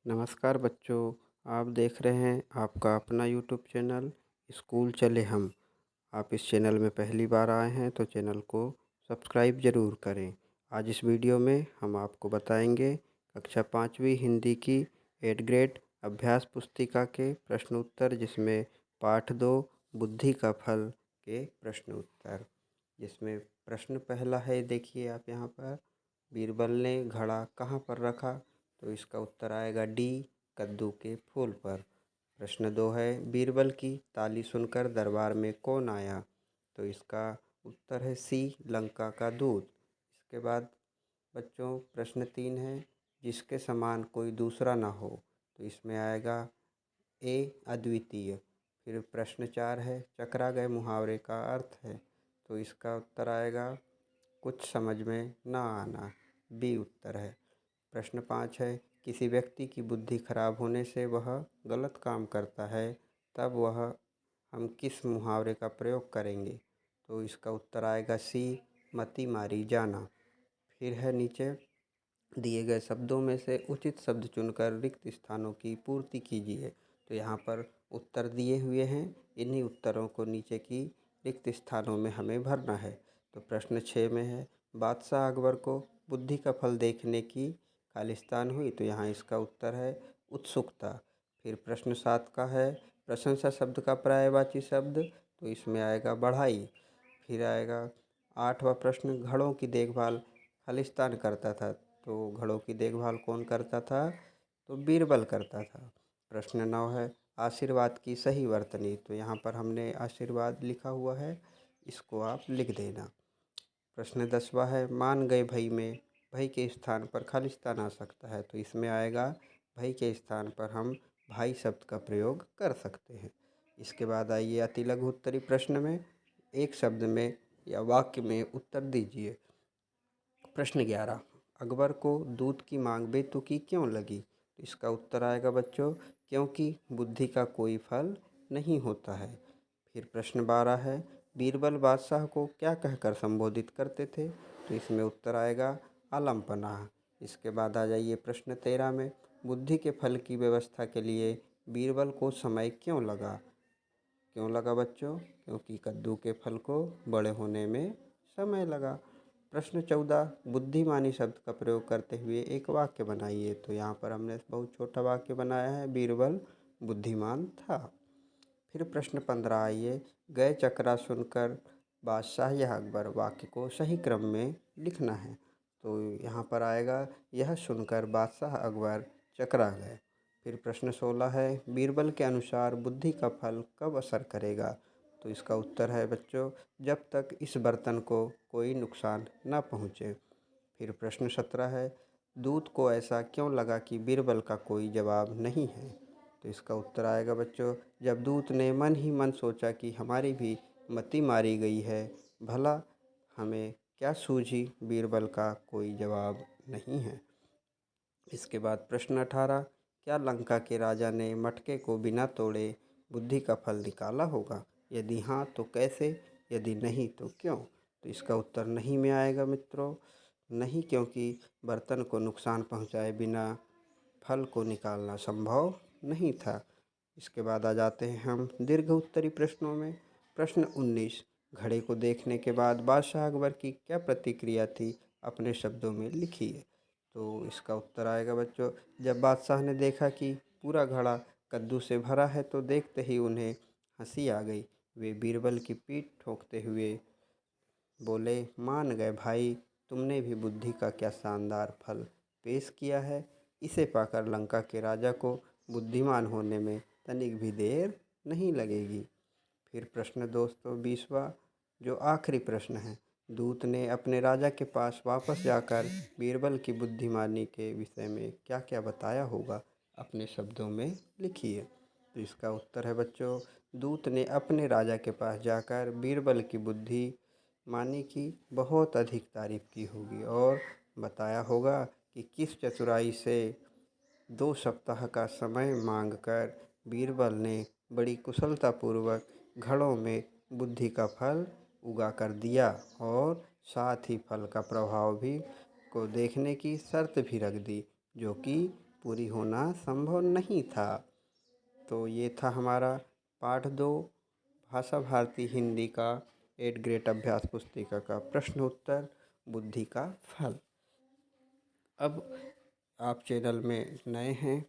नमस्कार बच्चों, आप देख रहे हैं आपका अपना यूट्यूब चैनल स्कूल चले हम। आप इस चैनल में पहली बार आए हैं तो चैनल को सब्सक्राइब ज़रूर करें। आज इस वीडियो में हम आपको बताएंगे कक्षा 5वीं हिंदी की 8 ग्रेड अभ्यास पुस्तिका के प्रश्न उत्तर, जिसमें पाठ 2 बुद्धि का फल के प्रश्न उत्तर। जिसमें प्रश्न पहला है, देखिए आप यहाँ पर, बीरबल ने घड़ा कहाँ पर रखा? तो इसका उत्तर आएगा डी, कद्दू के फूल पर। प्रश्न 2 है, बीरबल की ताली सुनकर दरबार में कौन आया? तो इसका उत्तर है सी, लंका का दूत। इसके बाद बच्चों प्रश्न 3 है, जिसके समान कोई दूसरा ना हो। तो इसमें आएगा ए, अद्वितीय। फिर प्रश्न 4 है, चकरा गए मुहावरे का अर्थ है। तो इसका उत्तर आएगा कुछ समझ में ना आना, बी उत्तर है। प्रश्न 5 है, किसी व्यक्ति की बुद्धि खराब होने से वह गलत काम करता है, तब वह हम किस मुहावरे का प्रयोग करेंगे? तो इसका उत्तर आएगा सी, मती मारी जाना। फिर है नीचे, दिए गए शब्दों में से उचित शब्द चुनकर रिक्त स्थानों की पूर्ति कीजिए। तो यहाँ पर उत्तर दिए हुए हैं, इन्हीं उत्तरों को नीचे की रिक्त स्थानों में हमें भरना है। तो प्रश्न 6 में है, बादशाह अकबर को बुद्धि का फल देखने की खालिस्तान हुई। तो यहाँ इसका उत्तर है उत्सुकता। फिर प्रश्न 7 का है, प्रशंसा शब्द का पर्यायवाची शब्द। तो इसमें आएगा बढ़ाई। फिर आएगा 8वां प्रश्न, घड़ों की देखभाल खालिस्तान करता था। तो घड़ों की देखभाल कौन करता था? तो बीरबल करता था। प्रश्न 9 है, आशीर्वाद की सही वर्तनी। तो यहाँ पर हमने आशीर्वाद लिखा हुआ है, इसको आप लिख देना। प्रश्न 10वां है, मान गए भई में भई के स्थान पर खालिस्तान आ सकता है। तो इसमें आएगा भई के स्थान पर हम भाई शब्द का प्रयोग कर सकते हैं। इसके बाद आइए अति लघु उत्तरी प्रश्न में एक शब्द में या वाक्य में उत्तर दीजिए। प्रश्न 11, अकबर को दूध की मांग बेतुकी क्यों लगी? तो इसका उत्तर आएगा बच्चों, क्योंकि बुद्धि का कोई फल नहीं होता है। फिर प्रश्न 12 है, बीरबल बादशाह को क्या कहकर संबोधित करते थे? तो इसमें उत्तर आएगा आलम पनाह। इसके बाद आ जाइए प्रश्न 13 में, बुद्धि के फल की व्यवस्था के लिए बीरबल को समय क्यों लगा? क्यों लगा बच्चों? क्योंकि कद्दू के फल को बड़े होने में समय लगा। प्रश्न 14, बुद्धिमानी शब्द का प्रयोग करते हुए एक वाक्य बनाइए। तो यहाँ पर हमने बहुत छोटा वाक्य बनाया है, बीरबल बुद्धिमान था। फिर प्रश्न 15 आइए, गए चकरा सुनकर बादशाह या अकबर, वाक्य को सही क्रम में लिखना है। तो यहाँ पर आएगा, यह सुनकर बादशाह अकबर चकरा गए। फिर प्रश्न 16 है, बीरबल के अनुसार बुद्धि का फल कब असर करेगा? तो इसका उत्तर है बच्चों, जब तक इस बर्तन को कोई नुकसान न पहुँचे। फिर प्रश्न 17 है, दूत को ऐसा क्यों लगा कि बीरबल का कोई जवाब नहीं है? तो इसका उत्तर आएगा बच्चों, जब दूत ने मन ही मन सोचा कि हमारी भी मति मारी गई है, भला हमें क्या सूझी, बीरबल का कोई जवाब नहीं है। इसके बाद प्रश्न 18, क्या लंका के राजा ने मटके को बिना तोड़े बुद्धि का फल निकाला होगा? यदि हाँ तो कैसे, यदि नहीं तो क्यों? तो इसका उत्तर नहीं में आएगा मित्रों। नहीं, क्योंकि बर्तन को नुकसान पहुंचाए बिना फल को निकालना संभव नहीं था। इसके बाद आ जाते हैं हम दीर्घ उत्तरी प्रश्नों में। प्रश्न 19, घड़े को देखने के बाद बादशाह अकबर की क्या प्रतिक्रिया थी, अपने शब्दों में लिखिए। तो इसका उत्तर आएगा बच्चों, जब बादशाह ने देखा कि पूरा घड़ा कद्दू से भरा है तो देखते ही उन्हें हंसी आ गई। वे बीरबल की पीठ ठोंकते हुए बोले, मान गए भाई, तुमने भी बुद्धि का क्या शानदार फल पेश किया है। इसे पाकर लंका के राजा को बुद्धिमान होने में तनिक भी देर नहीं लगेगी। फिर प्रश्न दोस्तों 20वां, जो आखिरी प्रश्न है, दूत ने अपने राजा के पास वापस जाकर बीरबल की बुद्धिमानी के विषय में क्या क्या बताया होगा, अपने शब्दों में लिखिए। तो इसका उत्तर है बच्चों, दूत ने अपने राजा के पास जाकर बीरबल की बुद्धिमानी की बहुत अधिक तारीफ की होगी और बताया होगा कि किस चतुराई से 2 सप्ताह का समय मांगकर बीरबल ने बड़ी कुशलतापूर्वक घड़ों में बुद्धि का फल उगा कर दिया और साथ ही फल का प्रभाव भी को देखने की शर्त भी रख दी, जो कि पूरी होना संभव नहीं था। तो ये था हमारा पाठ 2 भाषा भारती हिंदी का 8th ग्रेड अभ्यास पुस्तिका का प्रश्न उत्तर बुद्धि का फल। अब आप चैनल में नए हैं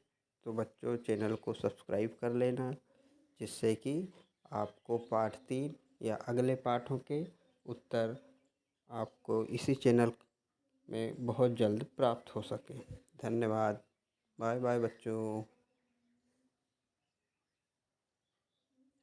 तो बच्चों चैनल को सब्सक्राइब कर लेना, जिससे कि आपको पाठ 3 या अगले पाठों के उत्तर आपको इसी चैनल में बहुत जल्द प्राप्त हो सके। धन्यवाद। बाय बाय बच्चों।